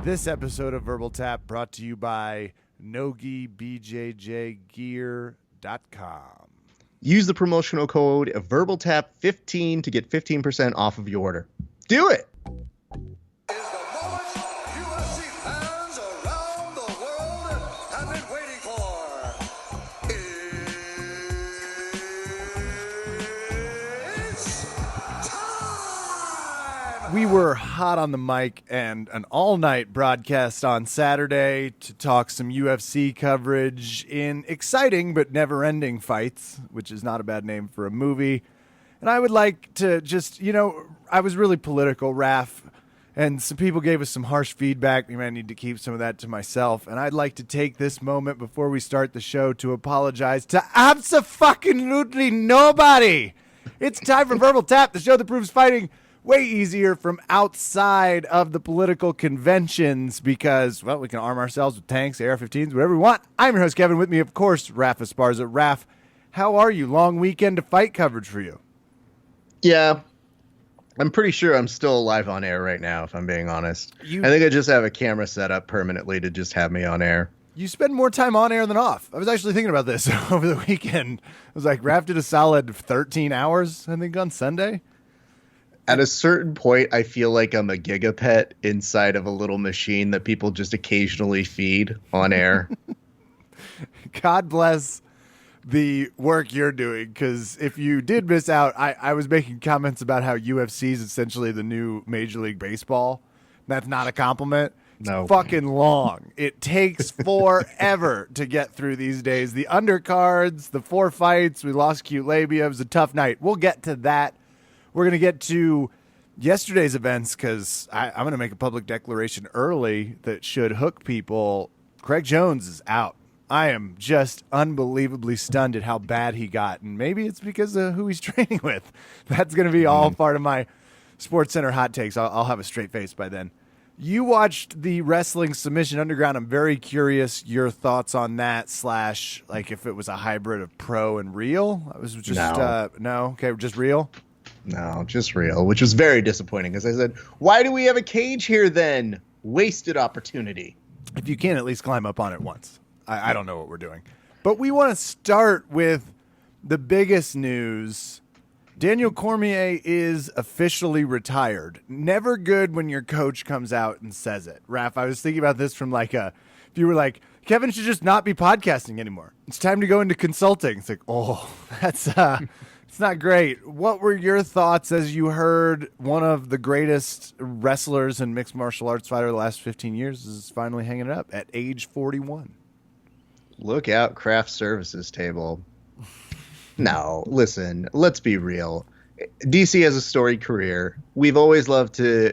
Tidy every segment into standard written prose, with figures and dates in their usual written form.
This episode of Verbal Tap brought to you by NogiBJJGear.com. Use the promotional code VerbalTap15 to get 15% off of your order. Do it! Is the moment UFC fans around the world have been waiting for. It's time! We were hot on the mic and an all-night broadcast on Saturday to talk some UFC coverage in exciting but never-ending fights, which is not a bad name for a movie. And I would like to just, I was really political, Raph, and some people gave us some harsh feedback. We might need to keep some of that to myself. And I'd like to take this moment before we start the show to apologize to abso-fucking-lutely nobody. It's time for Verbal Tap, the show that proves fighting way easier from outside of the political conventions because, well, we can arm ourselves with tanks, AR-15s, whatever we want. I'm your host, Kevin. With me, of course, Raph Esparza. Raph, how are you? Long weekend of fight coverage for you. Yeah, I'm pretty sure I'm still alive on air right now, if I'm being honest. I think I just have a camera set up permanently to just have me on air. You spend more time on air than off. I was actually thinking about this over the weekend. I was like, Raph did a solid 13 hours, I think, on Sunday. At a certain point, I feel like I'm a gigapet inside of a little machine that people just occasionally feed on air. God bless the work you're doing, because if you did miss out, I was making comments about how UFC is essentially the new Major League Baseball. That's not a compliment. It's fucking long. It takes forever to get through these days. The undercards, the 4 fights, we lost cute labia. It was a tough night. We'll get to that. We're going to get to yesterday's events because I'm going to make a public declaration early that should hook people. Craig Jones is out. I am just unbelievably stunned at how bad he got, and maybe it's because of who he's training with. That's going to be all part of my Sports Center hot takes. I'll have a straight face by then. You watched the Wrestling Submission Underground. I'm very curious your thoughts on that, / like if it was a hybrid of pro and real. I was just okay, just real. No, just real, which was very disappointing because I said, why do we have a cage here then? Wasted opportunity. If you can't at least climb up on it once. I don't know what we're doing. But we want to start with the biggest news. Daniel Cormier is officially retired. Never good when your coach comes out and says it. Raph, I was thinking about this from if you were like, Kevin should just not be podcasting anymore. It's time to go into consulting. It's like, oh, that's it's not great. What were your thoughts as you heard one of the greatest wrestlers and mixed martial arts fighter of the last 15 years is finally hanging it up at age 41? Look out, craft services table. No, listen, let's be real. DC has a storied career. We've always loved to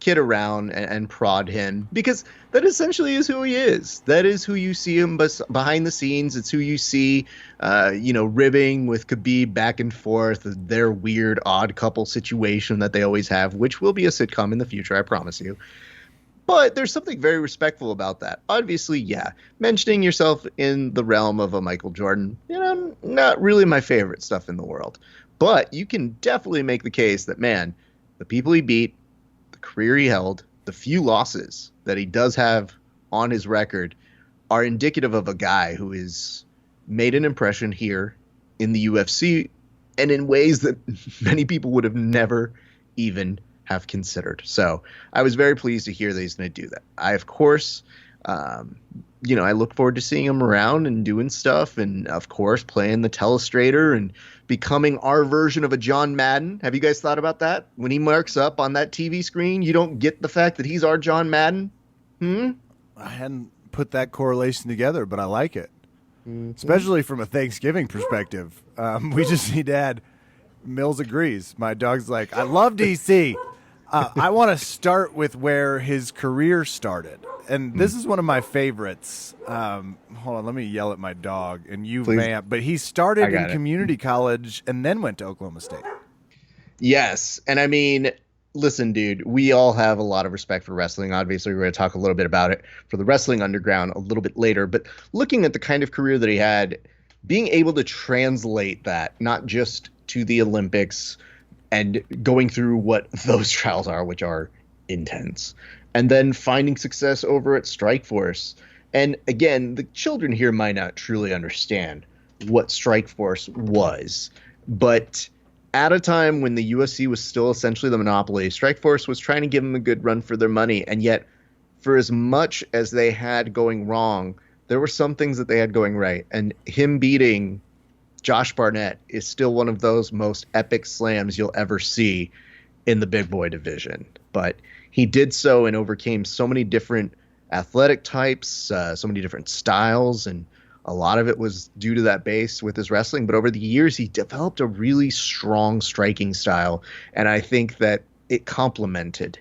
kid around and prod him because that essentially is who he is. That is who you see him behind the scenes. It's who you see, ribbing with Khabib back and forth, their weird odd couple situation that they always have, which will be a sitcom in the future, I promise you. But there's something very respectful about that. Obviously, yeah, mentioning yourself in the realm of a Michael Jordan, not really my favorite stuff in the world. But you can definitely make the case that, man, the people he beat, the career he held, the few losses that he does have on his record are indicative of a guy who has made an impression here in the UFC and in ways that many people would have never even have considered. So I was very pleased to hear that he's going to do that. I, of course, I look forward to seeing him around and doing stuff and, of course, playing the telestrator and becoming our version of a John Madden. Have you guys thought about that? When he marks up on that TV screen, you don't get the fact that he's our John Madden? I hadn't put that correlation together, but I like it. Especially from a Thanksgiving perspective. We just need to add Mills agrees. My dog's like, I love DC. I want to start with where his career started. And this is one of my favorites. Hold on, let me yell at my dog. And you vamp. But he started in community college and then went to Oklahoma State. Yes. And I mean, listen, dude, we all have a lot of respect for wrestling. Obviously, we're going to talk a little bit about it for the Wrestling Underground a little bit later. But looking at the kind of career that he had, being able to translate that, not just to the Olympics and going through what those trials are, which are intense. And then finding success over at Strikeforce. And again, the children here might not truly understand what Strikeforce was, but at a time when the UFC was still essentially the monopoly, Strikeforce was trying to give them a good run for their money. And yet, for as much as they had going wrong, there were some things that they had going right. And him beating Josh Barnett is still one of those most epic slams you'll ever see in the big boy division. But he did so and overcame so many different athletic types, so many different styles, and a lot of it was due to that base with his wrestling. But over the years, he developed a really strong striking style, and I think that it complemented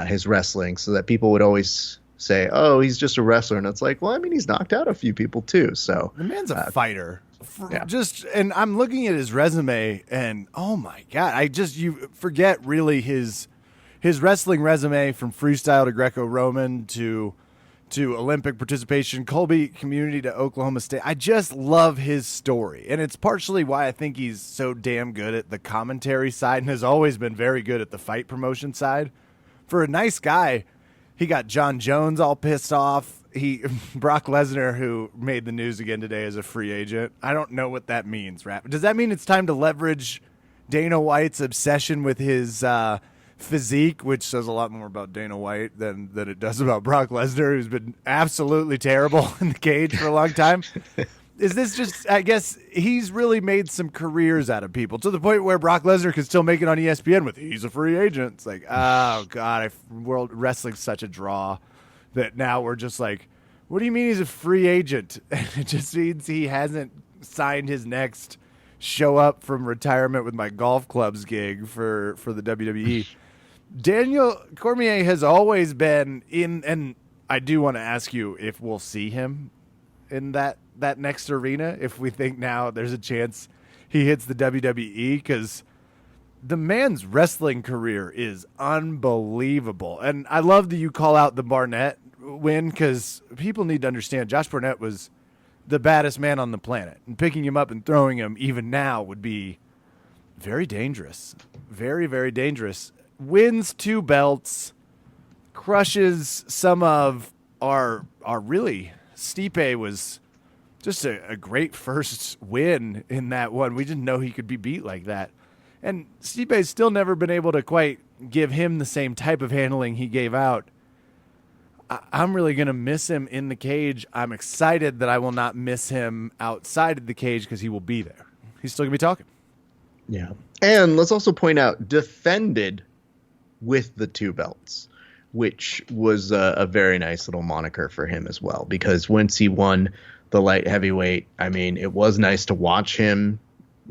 his wrestling, so that people would always say, oh, he's just a wrestler. And it's like, well, I mean, he's knocked out a few people too. So the man's a fighter. Yeah. And I'm looking at his resume, and oh my God, you forget really his wrestling resume, from freestyle to Greco-Roman to Olympic participation, Colby Community to Oklahoma State. I just love his story, and it's partially why I think he's so damn good at the commentary side and has always been very good at the fight promotion side. For a nice guy, he got John Jones all pissed off. Brock Lesnar, who made the news again today as a free agent. I don't know what that means, Rap. Does that mean it's time to leverage Dana White's obsession with his physique, which says a lot more about Dana White than it does about Brock Lesnar, who's been absolutely terrible in the cage for a long time? Is this just, I guess he's really made some careers out of people, to the point where Brock Lesnar can still make it on ESPN with, he's a free agent. It's like, oh God, world wrestling's such a draw that now we're just like, what do you mean he's a free agent? It just means he hasn't signed his next show up from retirement with my golf clubs gig for the WWE. Daniel Cormier has always been in, and I do want to ask you if we'll see him in that next arena, if we think now there's a chance he hits the WWE, because the man's wrestling career is unbelievable. And I love that you call out the Barnett win, because people need to understand Josh Barnett was the baddest man on the planet, and picking him up and throwing him even now would be very dangerous. Very, very dangerous. Wins 2 belts, crushes some of our really. Stipe was just a great first win in that one. We didn't know he could be beat like that. And Stipe's still never been able to quite give him the same type of handling he gave out. I'm really going to miss him in the cage. I'm excited that I will not miss him outside of the cage, because he will be there. He's still going to be talking. Yeah. And let's also point out, defended with the 2 belts, which was a very nice little moniker for him as well, because once he won the light heavyweight, I mean, it was nice to watch him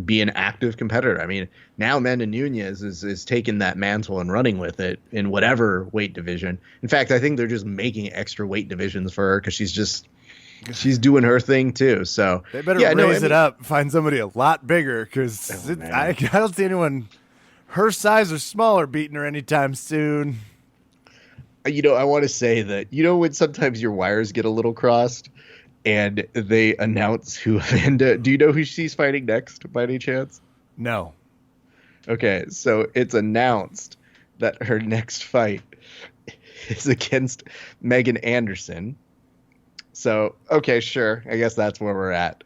be an active competitor. I mean, now Amanda Nunes is taking that mantle and running with it in whatever weight division. In fact, I think they're just making extra weight divisions for her, because she's doing her thing too. So they better raise it up, find somebody a lot bigger, because I don't see anyone her size or smaller beating her anytime soon. I want to say that, when sometimes your wires get a little crossed and they announce who Amanda, do you know who she's fighting next by any chance? No. Okay, so it's announced that her next fight is against Megan Anderson. So, okay, sure. I guess that's where we're at.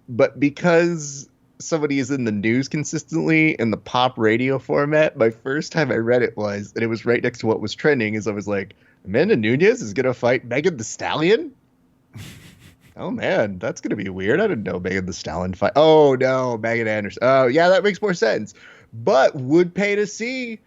But because somebody is in the news consistently in the pop radio format, my first time I read it was, and it was right next to what was trending, is I was like, Amanda Nunes is going to fight Megan the Stallion? Oh, man, that's going to be weird. I didn't know Megan the Stallion fight. Oh, no, Megan Anderson. Oh, yeah, that makes more sense. But would pay to see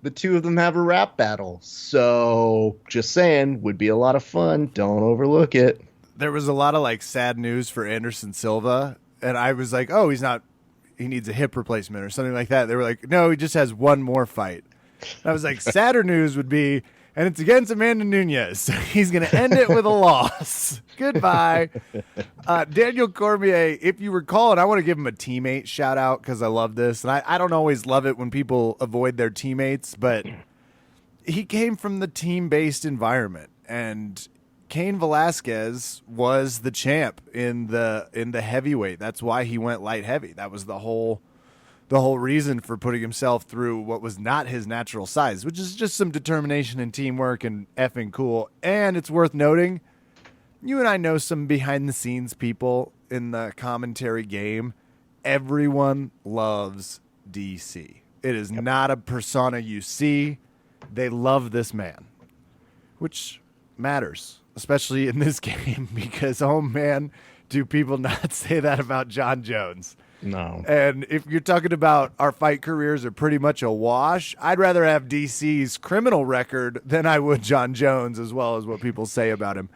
the 2 of them have a rap battle. So just saying, would be a lot of fun. Don't overlook it. There was a lot of sad news for Anderson Silva, and I was like, oh, he needs a hip replacement or something like that. They were like, no, he just has one more fight. And I was like, sadder news would be, and it's against Amanda Nunes. So he's going to end it with a loss. Goodbye. Daniel Cormier, if you recall, and I want to give him a teammate shout out, because I love this. And I don't always love it when people avoid their teammates, but he came from the team-based environment, and Cain Velasquez was the champ in the heavyweight. That's why he went light heavy. That was the whole the whole reason for putting himself through what was not his natural size, which is just some determination and teamwork and effing cool. And it's worth noting, you and I know some behind-the-scenes people in the commentary game. Everyone loves DC. It is not a persona you see. They love this man, which matters, especially in this game, because, oh, man, do people not say that about John Jones. No. And if you're talking about our fight careers are pretty much a wash, I'd rather have DC's criminal record than I would John Jones, as well as what people say about him.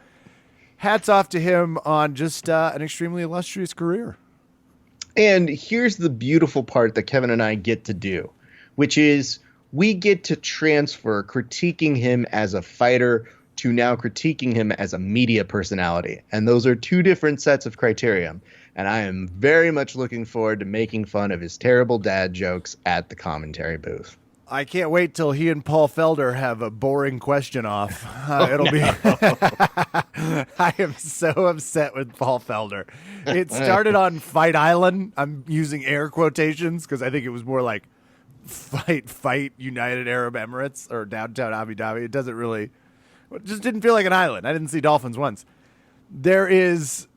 Hats off to him on just an extremely illustrious career. And here's the beautiful part that Kevin and I get to do, which is we get to transfer critiquing him as a fighter to now critiquing him as a media personality. And those are two different sets of criteria. And I am very much looking forward to making fun of his terrible dad jokes at the commentary booth. I can't wait till he and Paul Felder have a boring question off. It'll be. I am so upset with Paul Felder. It started on Fight Island. I'm using air quotations because I think it was more like fight United Arab Emirates or downtown Abu Dhabi. It doesn't really. It just didn't feel like an island. I didn't see dolphins once. There is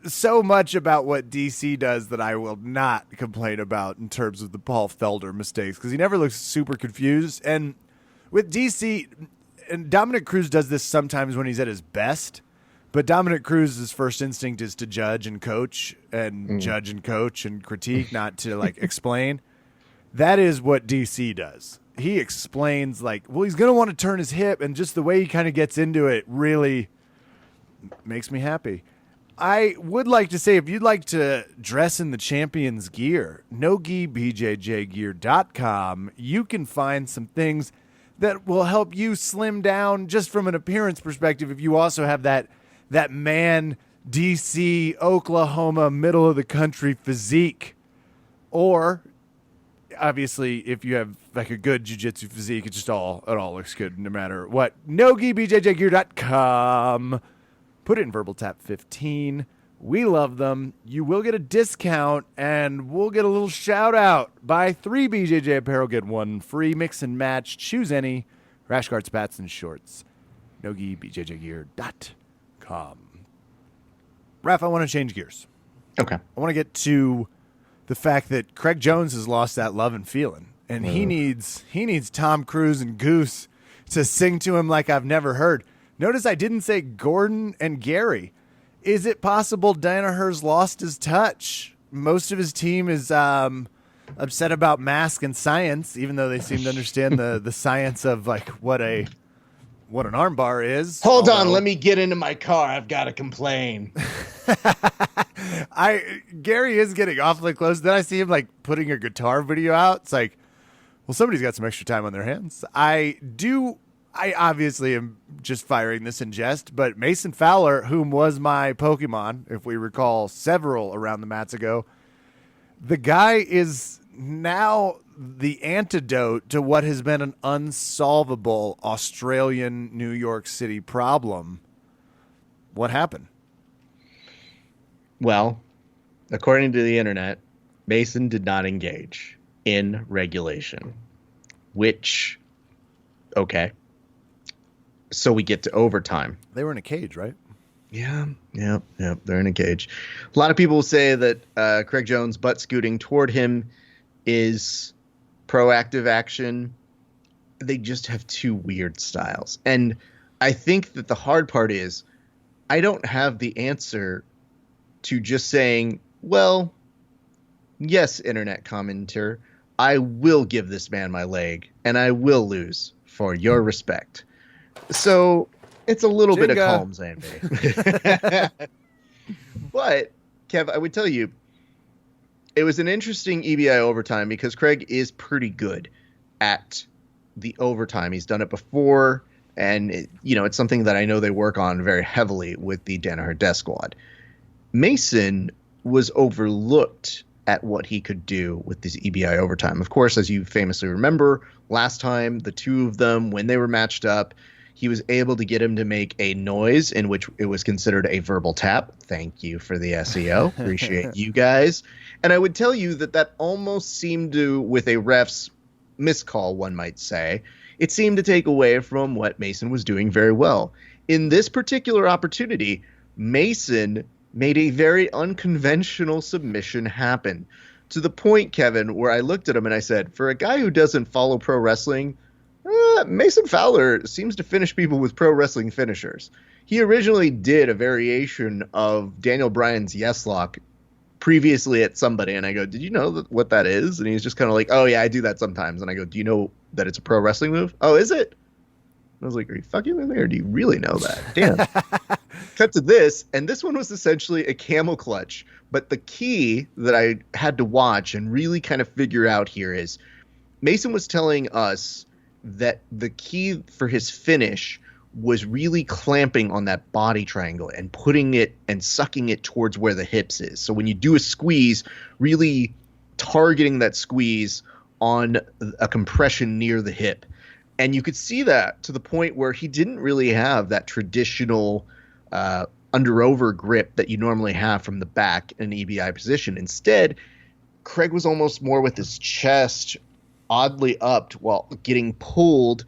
so much about what DC does that I will not complain about in terms of the Paul Felder mistakes, because he never looks super confused. And with DC, and Dominic Cruz does this sometimes when he's at his best, but Dominic Cruz's first instinct is to judge and coach and critique, not to like explain. That is what DC does. He explains like, well, he's going to want to turn his hip, and just the way he kind of gets into it really makes me happy. I would like to say, if you'd like to dress in the champion's gear, NoGiBJJGear.com, you can find some things that will help you slim down just from an appearance perspective. If you also have that man, DC, Oklahoma, middle of the country physique, or obviously if you have like a good jiu-jitsu physique, it all looks good no matter what. NoGiBJJGear.com. Put it in VerbalTap15. We love them. You will get a discount, and we'll get a little shout-out. Buy 3 BJJ apparel, get 1 free. Mix and match. Choose any. Rash guard, spats, and shorts. NoGiBJJGear.com. Raph, I want to change gears. Okay. I want to get to the fact that Craig Jones has lost that love and feeling, and he needs Tom Cruise and Goose to sing to him like I've never heard. Notice I didn't say Gordon and Gary. Is it possible Danaher's lost his touch? Most of his team is upset about mask and science, even though they seem to understand the science of like what an armbar is. Hold on, let me get into my car. I've got to complain. Gary is getting awfully close. Then I see him like putting a guitar video out. It's like, well, somebody's got some extra time on their hands. I obviously am just firing this in jest, but Mason Fowler, whom was my Pokemon, if we recall several around the mats ago, the guy is now the antidote to what has been an unsolvable Australian New York City problem. What happened? Well, according to the internet, Mason did not engage in regulation, which, okay. So we get to overtime. They were in a cage, right? Yeah, they're in a cage. A lot of people say that Craig Jones butt scooting toward him is proactive action. They just have two weird styles. And I think that the hard part is I don't have the answer to just saying, well, yes, internet commenter, I will give this man my leg and I will lose for your respect. So it's a little bit of calm, Zandy. But, Kev, I would tell you, it was an interesting EBI overtime because Craig is pretty good at the overtime. He's done it before, and it's something that I know they work on very heavily with the Danaher Death Squad. Mason was overlooked at what he could do with this EBI overtime. Of course, as you famously remember, last time, the two of them, when they were matched up, He was able to get him to make a noise in which it was considered a verbal tap. Thank you for the SEO. Appreciate you guys. And I would tell you that almost seemed to, with a ref's miscall, one might say, it seemed to take away from what Mason was doing very well. In this particular opportunity, Mason made a very unconventional submission happen, to the point, Kevin, where I looked at him and I said, for a guy who doesn't follow pro wrestling, Mason Fowler seems to finish people with pro wrestling finishers. He originally did a variation of Daniel Bryan's Yes Lock previously at somebody, and I go, did you know what that is? And he's just kind of like, oh yeah, I do that sometimes. And I go, do you know that it's a pro wrestling move? Oh, is it? I was like, are you fucking with me, or do you really know that? Damn. Cut to this, and this one was essentially a camel clutch. But the key that I had to watch and really kind of figure out here is Mason was telling us that the key for his finish was really clamping on that body triangle and putting it and sucking it towards where the hips is. So when you do a squeeze, really targeting that squeeze on a compression near the hip. And you could see that to the point where he didn't really have that traditional under-over grip that you normally have from the back in an EBI position. Instead, Craig was almost more with his chest oddly upped while getting pulled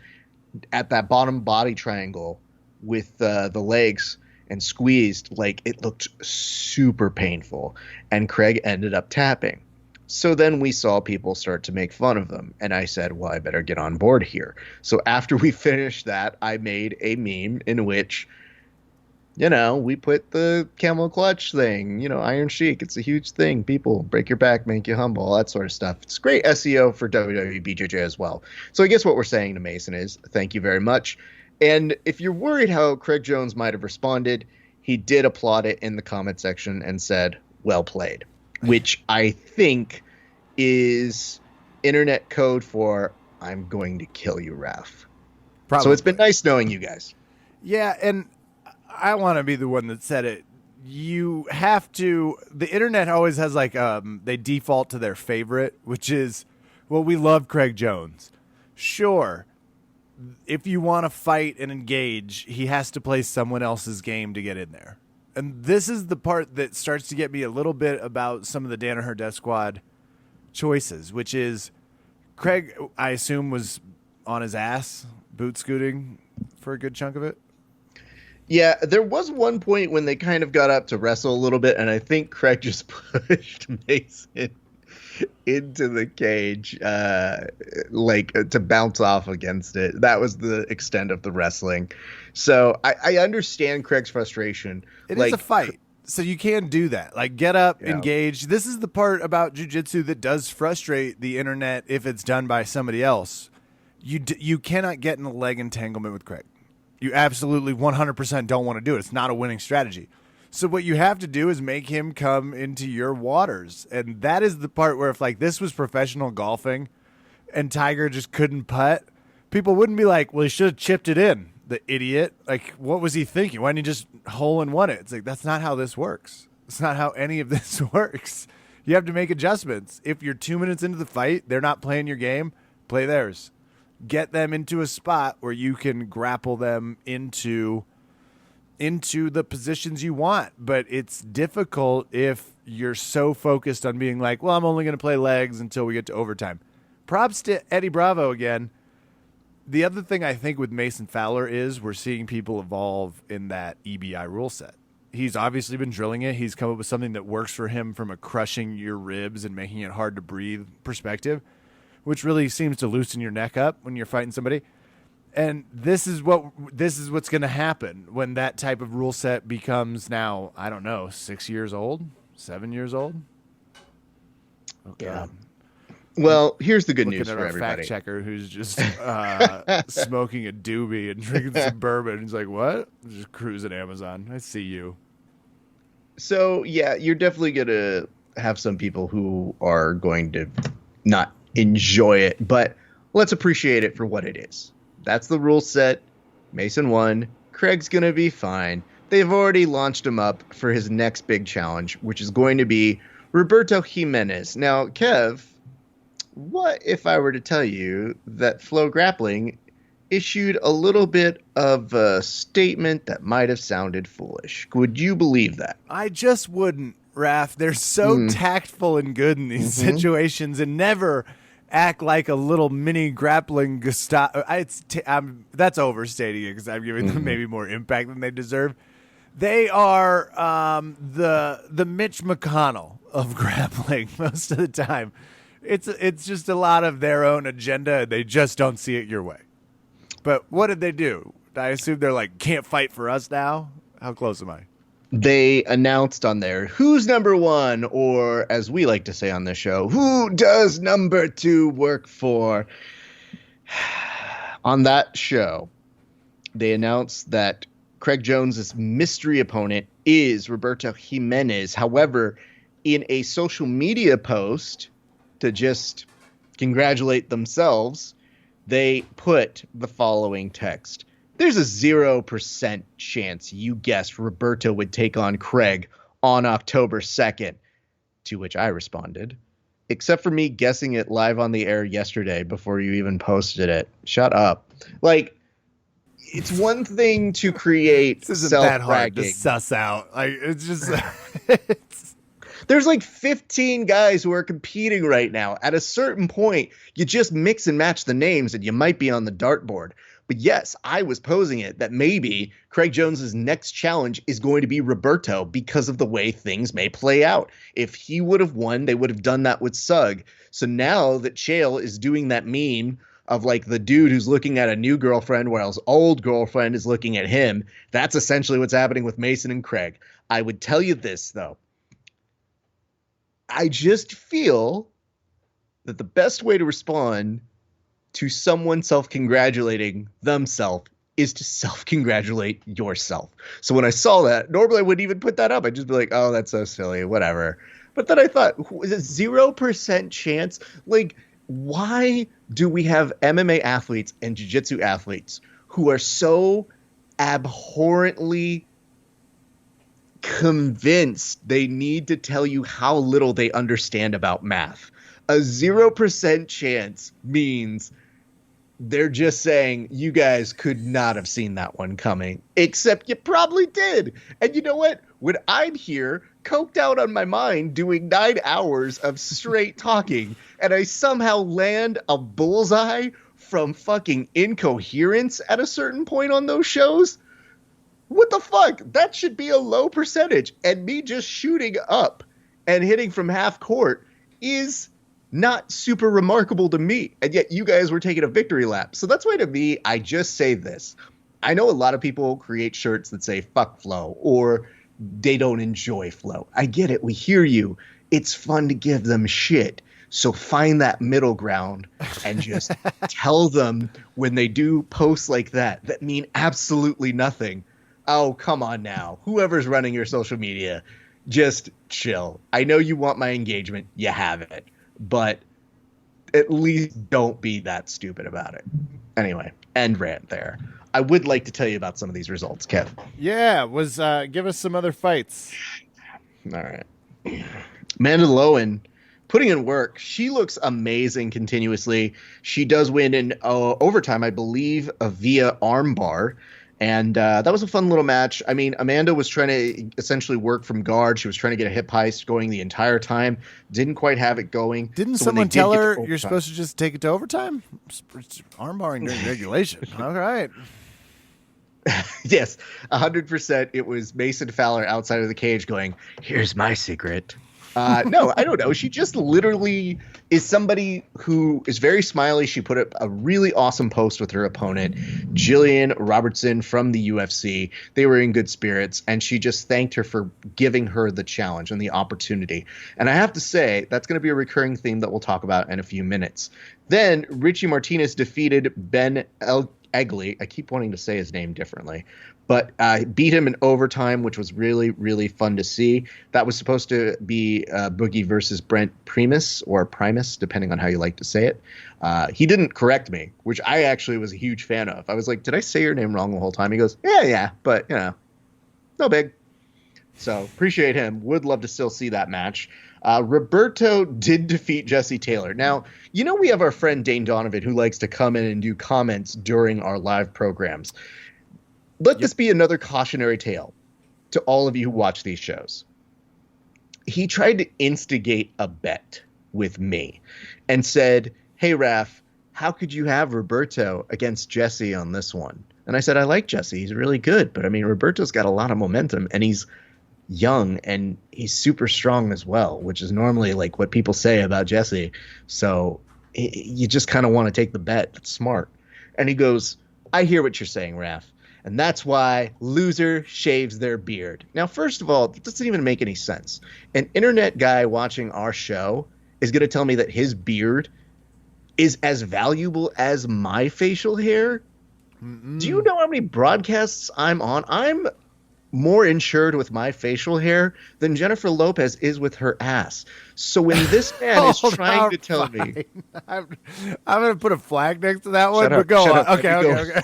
at that bottom body triangle with the legs and squeezed. Like, it looked super painful. And Craig ended up tapping. So then we saw people start to make fun of them. And I said, well, I better get on board here. So after we finished that, I made a meme in which, you know, we put the camel clutch thing, you know, Iron Sheik. It's a huge thing. People break your back, make you humble, all that sort of stuff. It's great SEO for WWE BJJ as well. So I guess what we're saying to Mason is thank you very much. And if you're worried how Craig Jones might have responded, he did applaud it in the comment section and said, well played, which I think is internet code for I'm going to kill you, Raf. Probably. So it's been nice knowing you guys. Yeah, and I want to be the one that said it. You have to, the internet always has like, they default to their favorite, which is, well, we love Craig Jones. Sure. If you want to fight and engage, he has to play someone else's game to get in there. And this is the part that starts to get me a little bit about some of the Danaher Death Squad choices, which is Craig, I assume, was on his ass boot scooting for a good chunk of it. Yeah, there was one point when they kind of got up to wrestle a little bit, and I think Craig just pushed Mason into the cage, to bounce off against it. That was the extent of the wrestling. So I understand Craig's frustration. It is a fight, so you can do that. Like, get up, engage. This is the part about jiu-jitsu that does frustrate the internet if it's done by somebody else. You cannot get in a leg entanglement with Craig. You absolutely 100% don't want to do it. It's not a winning strategy. So what you have to do is make him come into your waters. And that is the part where if like this was professional golfing and Tiger just couldn't putt, people wouldn't be like, well, he should have chipped it in, the idiot. Like, what was he thinking? Why didn't he just hole in one it? It's like, that's not how this works. It's not how any of this works. You have to make adjustments. If you're 2 minutes into the fight, they're not playing your game, play theirs. Get them into a spot where you can grapple them into the positions you want. But it's difficult if you're so focused on being like, well, I'm only going to play legs until we get to overtime. Props to Eddie Bravo again. The other thing I think with Mason Fowler is we're seeing people evolve in that EBI rule set. He's obviously been drilling it. He's come up with something that works for him from a crushing your ribs and making it hard to breathe perspective, which really seems to loosen your neck up when you're fighting somebody. And this is what's going to happen when that type of rule set becomes now, I don't know, 6 years old, 7 years old. Oh, yeah. Well, here's the good news at for our everybody. Fact checker who's just smoking a doobie and drinking some bourbon. He's like, what? Just cruising Amazon. I see you. So, yeah, you're definitely going to have some people who are going to not enjoy it, but let's appreciate it for what it is. That's the rule set. Mason won. Craig's going to be fine. They've already launched him up for his next big challenge, which is going to be Roberto Jimenez. Now, Kev, what if I were to tell you that Flow Grappling issued a little bit of a statement that might have sounded foolish. Would you believe that? I just wouldn't, Raph. They're so tactful and good in these situations and never act like a little mini grappling Gustavo. That's overstating it because I'm giving them maybe more impact than they deserve. They are the Mitch McConnell of grappling most of the time. It's just a lot of their own agenda, and they just don't see it your way. But what did they do? I assume they're like, can't fight for us now? How close am I? They announced on there, who's number one, or as we like to say on this show, who does number two work for? On that show, they announced that Craig Jones' mystery opponent is Roberto Jimenez. However, in a social media post to just congratulate themselves, they put the following text. There's a 0% chance you guessed Roberto would take on Craig on October 2nd, to which I responded, except for me guessing it live on the air yesterday before you even posted it. Shut up. Like, it's one thing to create This isn't that hard to self-bragging. suss out. Like, it's just... There's like 15 guys who are competing right now. At a certain point, you just mix and match the names and you might be on the dartboard. But yes, I was posing it that maybe Craig Jones's next challenge is going to be Roberto because of the way things may play out. If he would have won, they would have done that with Sugg. So now that Chael is doing that meme of like the dude who's looking at a new girlfriend while his old girlfriend is looking at him, that's essentially what's happening with Mason and Craig. I would tell you this, though. I just feel that the best way to respond to someone self-congratulating themselves is to self-congratulate yourself. So when I saw that, normally I wouldn't even put that up. I'd just be like, oh, that's so silly, whatever. But then I thought, is it 0% chance? Like, why do we have MMA athletes and jiu-jitsu athletes who are so abhorrently convinced they need to tell you how little they understand about math? A 0% chance means they're just saying you guys could not have seen that one coming, except you probably did. And you know what? When I'm here, coked out on my mind, doing 9 hours of straight talking, and I somehow land a bullseye from fucking incoherence at a certain point on those shows, what the fuck? That should be a low percentage. And me just shooting up and hitting from half court is not super remarkable to me. And yet you guys were taking a victory lap. So that's why to me, I just say this. I know a lot of people create shirts that say fuck flow or they don't enjoy flow. I get it. We hear you. It's fun to give them shit. So find that middle ground and just tell them when they do posts like that mean absolutely nothing. Oh, come on now. Whoever's running your social media, just chill. I know you want my engagement. You have it. But at least don't be that stupid about it. Anyway, end rant there. I would like to tell you about some of these results, Kev. Yeah, give us some other fights. All right. Amanda Lowen putting in work. She looks amazing continuously. She does win in overtime, I believe, via armbar. And that was a fun little match. I mean, Amanda was trying to essentially work from guard. She was trying to get a hip heist going the entire time. Didn't quite have it going. Didn't someone tell her you're supposed to just take it to overtime? It's armbarring during regulation. All right. Yes, 100%. It was Mason Fowler outside of the cage going, here's my secret. No, I don't know. She just literally is somebody who is very smiley. She put up a really awesome post with her opponent, Jillian Robertson from the UFC. They were in good spirits, and she just thanked her for giving her the challenge and the opportunity. And I have to say, that's going to be a recurring theme that we'll talk about in a few minutes. Then Richie Martinez defeated Ben Egley. I keep wanting to say his name differently. But beat him in overtime, which was really, really fun to see. That was supposed to be Boogie versus Brent Primus, or Primus, depending on how you like to say it. He didn't correct me, which I actually was a huge fan of. I was like, did I say your name wrong the whole time? He goes, yeah, but, no big. So appreciate him. Would love to still see that match. Roberto did defeat Jesse Taylor. Now, we have our friend Dane Donovan who likes to come in and do comments during our live programs. Let this be another cautionary tale to all of you who watch these shows. He tried to instigate a bet with me and said, hey, Raph, how could you have Roberto against Jesse on this one? And I said, I like Jesse. He's really good. But, Roberto's got a lot of momentum, and he's young, and he's super strong as well, which is normally like what people say about Jesse. So you just kind of want to take the bet. That's smart. And he goes, I hear what you're saying, Raph. And that's why loser shaves their beard. Now, first of all, it doesn't even make any sense. An internet guy watching our show is going to tell me that his beard is as valuable as my facial hair. Do you know how many broadcasts I'm on? I'm more insured with my facial hair than Jennifer Lopez is with her ass. So when this man is trying to tell me... I'm going to put a flag next to that one, Shut but up, go shut on. up, Okay.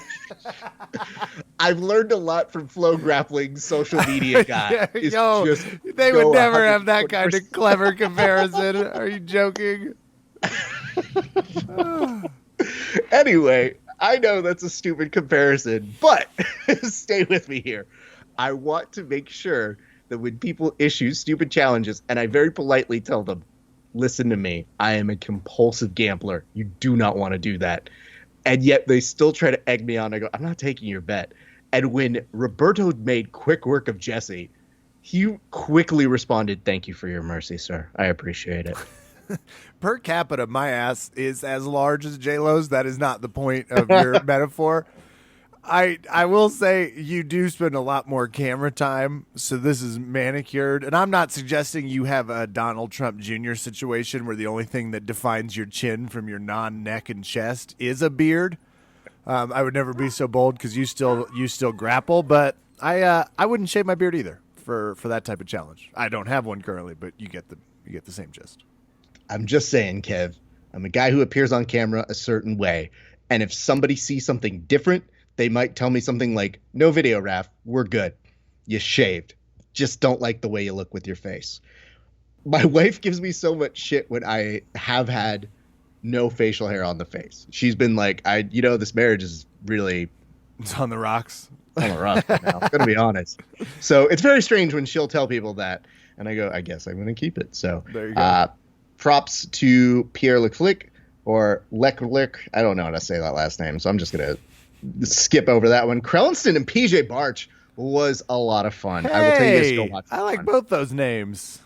I've learned a lot from Flow Grappling's social media guy. They would never have that kind of clever comparison. Are you joking? Anyway, I know that's a stupid comparison, but stay with me here. I want to make sure that when people issue stupid challenges, and I very politely tell them, listen to me, I am a compulsive gambler. You do not want to do that. And yet they still try to egg me on. I go, I'm not taking your bet. And when Roberto made quick work of Jesse, he quickly responded, thank you for your mercy, sir. I appreciate it. Per capita, my ass is as large as J-Lo's. That is not the point of your metaphor. I will say you do spend a lot more camera time, so this is manicured. And I'm not suggesting you have a Donald Trump Jr. situation where the only thing that defines your chin from your non-neck and chest is a beard. I would never be so bold because you still grapple, but I wouldn't shave my beard either for that type of challenge. I don't have one currently, but you get the same gist. I'm just saying, Kev, I'm a guy who appears on camera a certain way, and if somebody sees something different, they might tell me something like, no video, Raph, we're good. You shaved. Just don't like the way you look with your face. My wife gives me so much shit when I have had no facial hair on the face. She's been like, this marriage is really... It's on the rocks. On the rocks right now. I'm going to be honest. So it's very strange when she'll tell people that, and I go, I guess I'm going to keep it. So there you go. Props to Pierre Leclerc, or Leclerc. I don't know how to say that last name, so I'm just going to skip over that one. Krellinston and PJ Barch was a lot of fun. Hey, I will tell you guys to go watch I like both those names.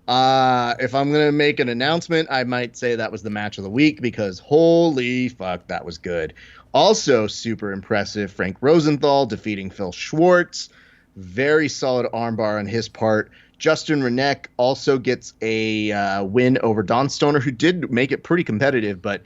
If I'm going to make an announcement, I might say that was the match of the week because holy fuck, that was good. Also super impressive, Frank Rosenthal defeating Phil Schwartz. Very solid armbar on his part. Justin Renek also gets a win over Don Stoner, who did make it pretty competitive, but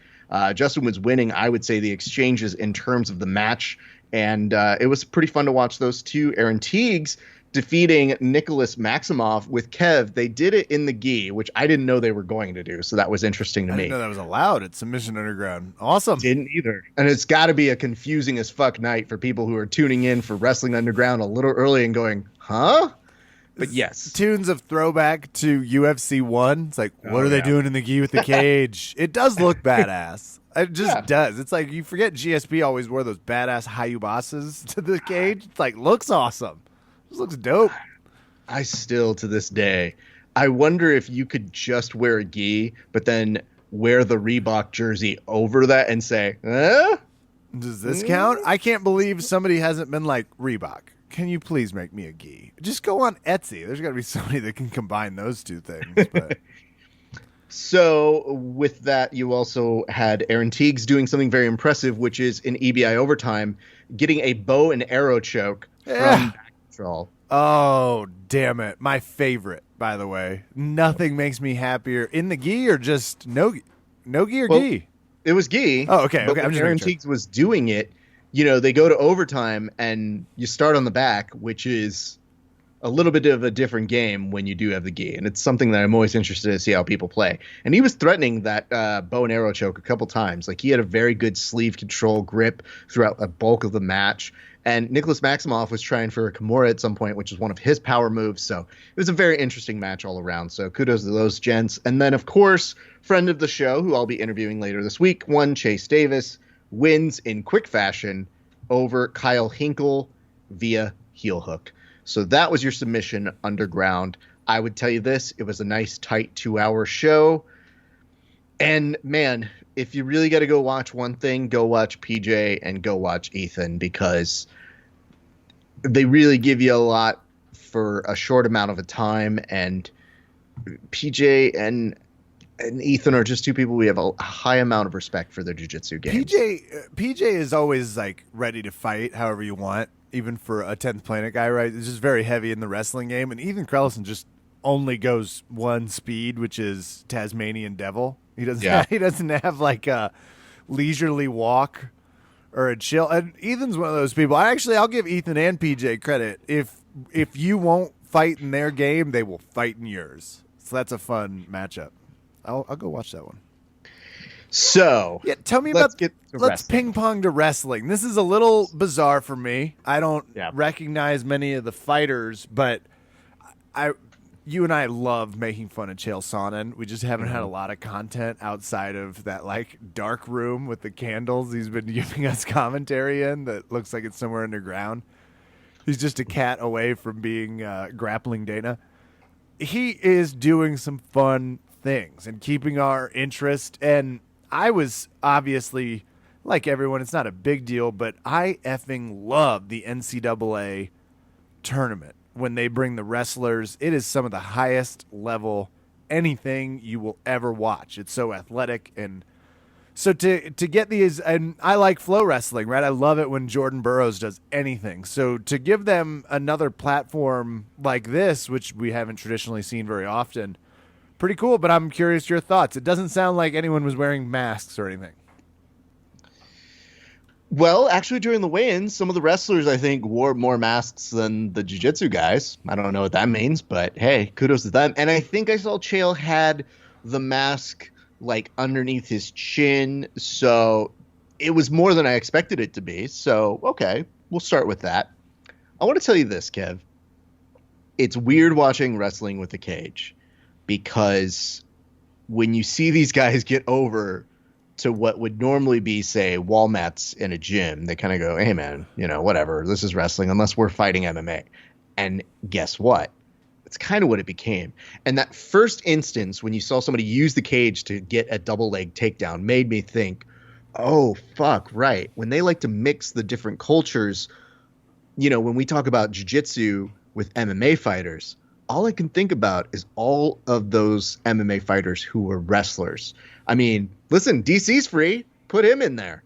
Justin was winning, I would say, the exchanges in terms of the match, and it was pretty fun to watch those two. Aaron Teagues defeating Nicholas Maximov with Kev. They did it in the gi, which I didn't know they were going to do, so that was interesting to me. I didn't know that was allowed at Submission Underground. Awesome. Didn't either. And it's got to be a confusing as fuck night for people who are tuning in for Wrestling Underground a little early and going, huh? But yes. Tunes of throwback to UFC 1. It's like, what are they doing in the gi with the cage? It does look badass. It just does. It's like you forget GSP always wore those badass Hayubases to the cage. It's like, looks awesome. This looks dope. I still, to this day, I wonder if you could just wear a gi, but then wear the Reebok jersey over that and say, does this count? I can't believe somebody hasn't been like, Reebok, can you please make me a gi? Just go on Etsy. There's got to be somebody that can combine those two things. But So with that, you also had Aaron Teagues doing something very impressive, which is in EBI overtime, getting a bow and arrow choke from back control. Oh, damn it. My favorite, by the way. Nothing makes me happier. In the gi or just no gi or gi? It was gi. Oh, okay. But I'm when just Aaron Teagues was doing it, they go to overtime and you start on the back, which is a little bit of a different game when you do have the gi. And it's something that I'm always interested to see how people play. And he was threatening that bow and arrow choke a couple times. Like he had a very good sleeve control grip throughout the bulk of the match. And Nicholas Maximoff was trying for a Kimura at some point, which is one of his power moves. So it was a very interesting match all around. So kudos to those gents. And then, of course, friend of the show, who I'll be interviewing later this week, one Chase Davis, wins in quick fashion over Kyle Hinkle via heel hook. So that was your submission, Underground. I would tell you this, it was a nice, tight 2-hour show. And, man, if you really got to go watch one thing, go watch PJ and go watch Ethan, because they really give you a lot for a short amount of a time. And PJ and Ethan are just two people we have a high amount of respect for their jiu-jitsu games. PJ is always like ready to fight however you want, even for a 10th Planet guy, right? It's just very heavy in the wrestling game. And Ethan Krellison just only goes one speed, which is Tasmanian Devil. He doesn't have like a leisurely walk or a chill. And Ethan's one of those people. I'll give Ethan and PJ credit. If you won't fight in their game, they will fight in yours. So that's a fun matchup. I'll go watch that one. So yeah, tell me let's ping pong to wrestling. This is a little bizarre for me. I don't recognize many of the fighters, but you and I love making fun of Chael Sonnen. We just haven't had a lot of content outside of that like dark room with the candles he's been giving us commentary in that looks like it's somewhere underground. He's just a cat away from being Grappling Dana. He is doing some fun things and keeping our interest. And I was obviously, like everyone, it's not a big deal, but I effing love the NCAA tournament. When they bring the wrestlers, it is some of the highest level anything you will ever watch. It's so athletic. And so to get these, and I like flow wrestling, right? I love it when Jordan Burroughs does anything. So to give them another platform like this, which we haven't traditionally seen very often, pretty cool. But I'm curious your thoughts. It doesn't sound like anyone was wearing masks or anything. Well, actually, during the weigh-ins, some of the wrestlers, I think, wore more masks than the jiu-jitsu guys. I don't know what that means, but hey, kudos to them. And I think I saw Chael had the mask, like, underneath his chin, so it was more than I expected it to be. So, okay, we'll start with that. I want to tell you this, Kev. It's weird watching wrestling with a cage, because when you see these guys get over to what would normally be, say, wall mats in a gym, they kind of go, hey, man, whatever. This is wrestling unless we're fighting MMA. And guess what? It's kind of what it became. And that first instance when you saw somebody use the cage to get a double leg takedown made me think, oh, fuck, right. When they like to mix the different cultures, when we talk about jiu-jitsu with MMA fighters, all I can think about is all of those MMA fighters who were wrestlers. I mean, listen, DC's free. Put him in there.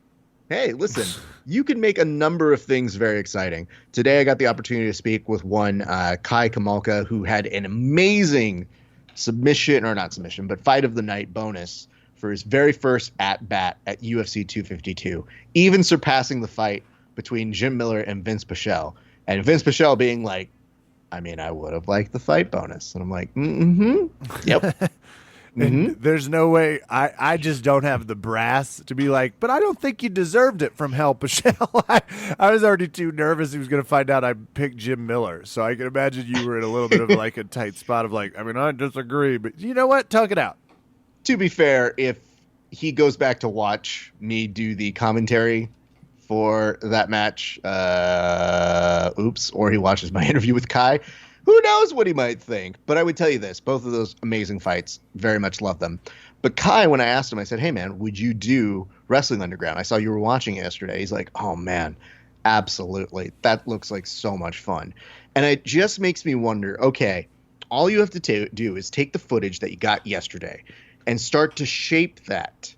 Hey, listen, you can make a number of things very exciting. Today I got the opportunity to speak with one Kai Kamalka, who had an amazing fight of the night bonus for his very first at-bat at UFC 252, even surpassing the fight between Jim Miller and Vince Pichel. And Vince Pichel being like, I would have liked the fight bonus. And I'm like, yep. And there's no way I just don't have the brass to be like, but I don't think you deserved it from Hell Pichel. I was already too nervous he was going to find out I picked Jim Miller. So I can imagine you were in a little bit of like a tight spot of like, I disagree, but you know what? Talk it out. To be fair, if he goes back to watch me do the commentary for that match, or he watches my interview with Kai, who knows what he might think. But I would tell you this, both of those amazing fights, very much love them. But Kai, when I asked him, I said, hey, man, would you do Wrestling Underground? I saw you were watching it yesterday. He's like, oh, man, absolutely. That looks like so much fun. And it just makes me wonder, okay, all you have to do is take the footage that you got yesterday and start to shape that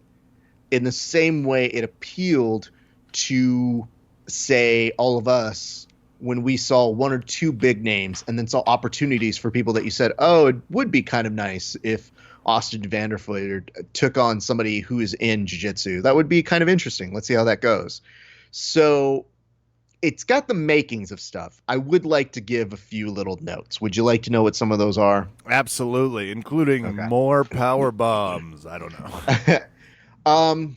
in the same way it appealed to, say, all of us when we saw one or two big names and then saw opportunities for people that you said, oh, it would be kind of nice if Austin Vanderfooter took on somebody who is in jiu-jitsu. That would be kind of interesting. Let's see how that goes. So it's got the makings of stuff. I would like to give a few little notes. Would you like to know what some of those are? Absolutely, including more power bombs. I don't know.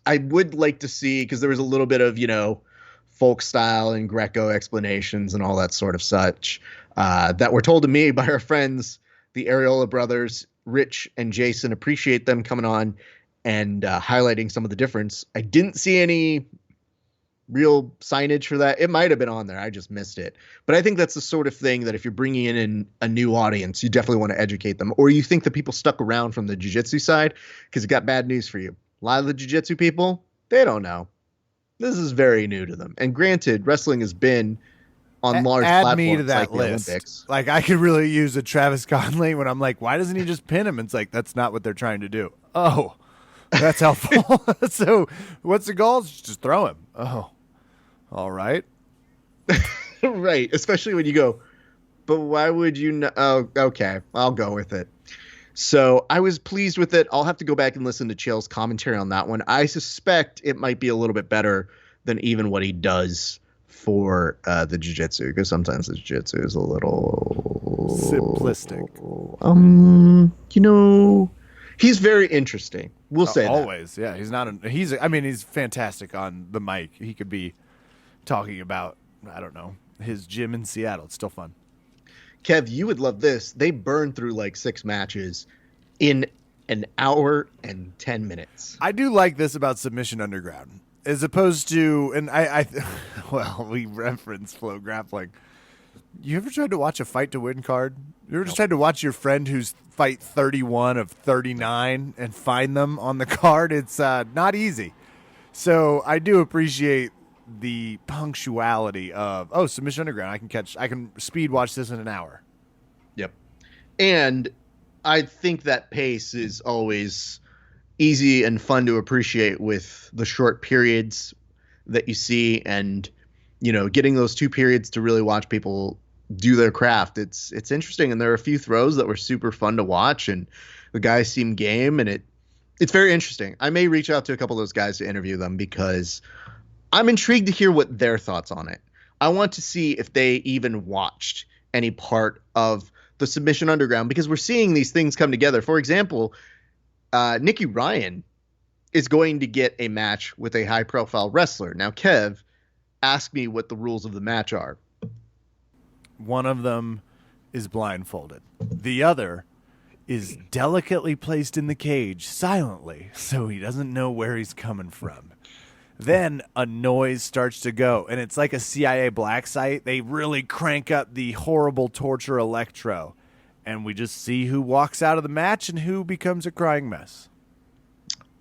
I would like to see, because there was a little bit of, folk style and Greco explanations and all that sort of such that were told to me by our friends, the Areola brothers, Rich and Jason. Appreciate them coming on and highlighting some of the difference. I didn't see any real signage for that. It might have been on there. I just missed it. But I think that's the sort of thing that if you're bringing in a new audience, you definitely want to educate them. Or you think the people stuck around from the jiu-jitsu side, because it got bad news for you. A lot of the jiu-jitsu people, they don't know. This is very new to them. And granted, wrestling has been on large add platforms me to that like the list. Olympics. Like, I could really use a Travis Conley when I'm like, why doesn't he just pin him? It's like, that's not what they're trying to do. Oh, that's helpful. So what's the goal? Just throw him. Oh, all right. Right. Especially when you go, but why would you not? Oh, okay. I'll go with it. So I was pleased with it. I'll have to go back and listen to Chael's commentary on that one. I suspect it might be a little bit better than even what he does for the jiu-jitsu, because sometimes the jiu-jitsu is a little simplistic. He's very interesting. We'll say always. Yeah, he's not. He's fantastic on the mic. He could be talking about, I don't know, his gym in Seattle. It's still fun. Kev, you would love this. They burned through like 6 matches in an hour and 10 minutes. I do like this about Submission Underground, as opposed to, and well, we reference Flow Grappling. You ever tried to watch a fight to win card? You ever just tried to watch your friend who's fight 31 of 39 and find them on the card? It's not easy. So I do appreciate the punctuality of, Submission Underground. I can speed watch this in an hour. Yep. And I think that pace is always easy and fun to appreciate with the short periods that you see, and getting those 2 periods to really watch people do their craft. It's interesting, and there are a few throws that were super fun to watch, and the guys seem game, and it's very interesting. I may reach out to a couple of those guys to interview them, because I'm intrigued to hear what their thoughts on it. I want to see if they even watched any part of the Submission Underground, because we're seeing these things come together. For example, Nikki Ryan is going to get a match with a high-profile wrestler. Now, Kev, ask me what the rules of the match are. One of them is blindfolded. The other is delicately placed in the cage silently, so he doesn't know where he's coming from. Then a noise starts to go, and it's like a CIA black site. They really crank up the horrible torture electro, and we just see who walks out of the match and who becomes a crying mess.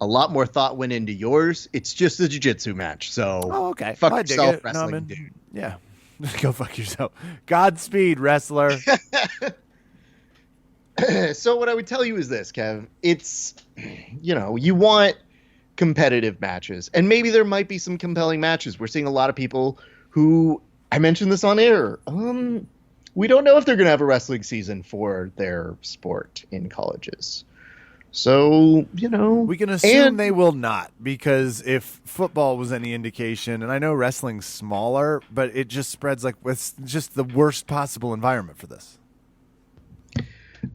A lot more thought went into yours. It's just a jiu-jitsu match, so okay. Fuck I dig yourself, it. wrestling dude. Yeah. Go fuck yourself. Godspeed, wrestler. So what I would tell you is this, Kev. It's, you want competitive matches, and maybe there might be some compelling matches. We're seeing a lot of people who, I mentioned this on air, we don't know if they're going to have a wrestling season for their sport in colleges. So, we can assume they will not, because if football was any indication, and I know wrestling's smaller, but it just spreads like it's just the worst possible environment for this.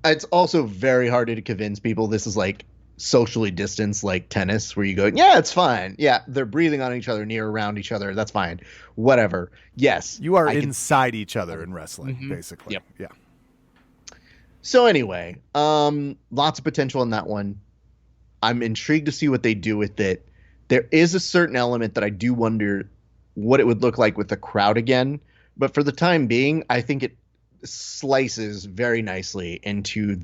It's also very hard to convince people this is like socially distanced, like tennis, where you go, yeah, it's fine. Yeah, they're breathing on each other, near around each other. That's fine. Whatever. Yes. You are inside each other in wrestling, basically. Yep. Yeah. So anyway, lots of potential in that one. I'm intrigued to see what they do with it. There is a certain element that I do wonder what it would look like with the crowd again. But for the time being, I think it slices very nicely into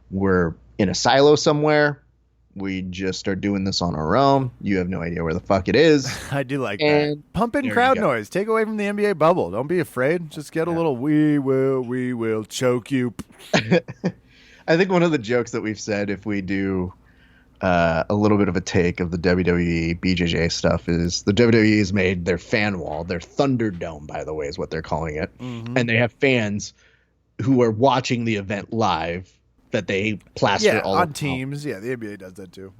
we're in a silo somewhere. We just are doing this on our own. You have no idea where the fuck it is. I do like that. Pump in crowd noise. Take away from the NBA bubble. Don't be afraid. Just get a little, we will choke you. I think one of the jokes that we've said, if we do a little bit of a take of the WWE BJJ stuff, is the WWE has made their fan wall, their Thunderdome, by the way, is what they're calling it. And they have fans who are watching the event live that they plaster all on teams. Yeah, the NBA does that too.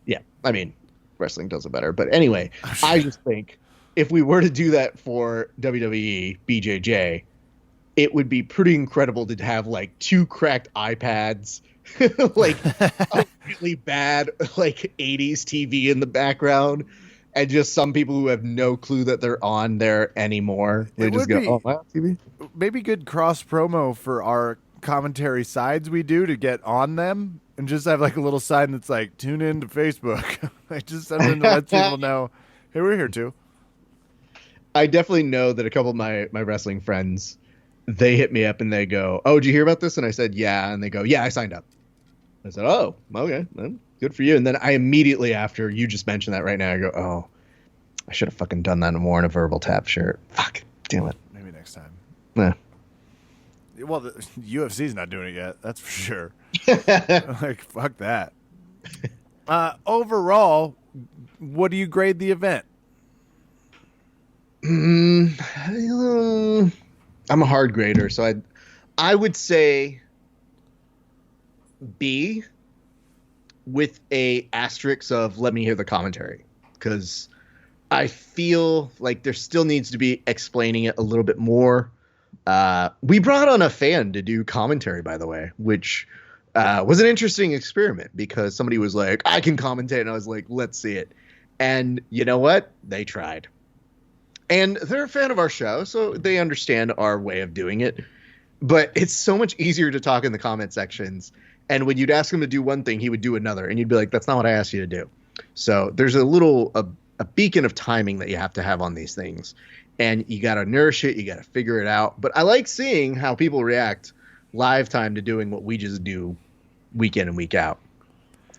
Yeah, I mean, wrestling does it better. But anyway, I just think if we were to do that for WWE BJJ, it would be pretty incredible to have like 2 cracked iPads, like a really bad like 80s TV in the background, and just some people who have no clue that they're on there anymore. They It just would go, be- "Oh, wow, TV." Maybe good cross promo for our commentary sides we do to get on them and just have like a little sign that's like, tune in to Facebook. Like just something to let people know, hey, we're here too. I definitely know that a couple of my wrestling friends, they hit me up and they go, "Oh, did you hear about this?" And I said, "Yeah." And they go, "Yeah, I signed up." I said, "Oh, okay, well, good for you." And then I immediately after you just mentioned that right now, I go, "Oh, I should have fucking done that more in a Verbal Tap shirt. Fuck, damn it." Maybe next time. Nah. Well, the UFC's not doing it yet. That's for sure. Like, fuck that. Overall, what do you grade the event? I'm a hard grader, so I would say B with a asterisk of let me hear the commentary, because I feel like there still needs to be explaining it a little bit more. We brought on a fan to do commentary, by the way, which was an interesting experiment because somebody was like, I can commentate. And I was like, let's see it. And you know what? They tried. And they're a fan of our show, so they understand our way of doing it. But it's so much easier to talk in the comment sections. And when you'd ask him to do one thing, he would do another. And you'd be like, that's not what I asked you to do. So there's a beacon of timing that you have to have on these things. And you got to nourish it. You got to figure it out. But I like seeing how people react live time to doing what we just do week in and week out.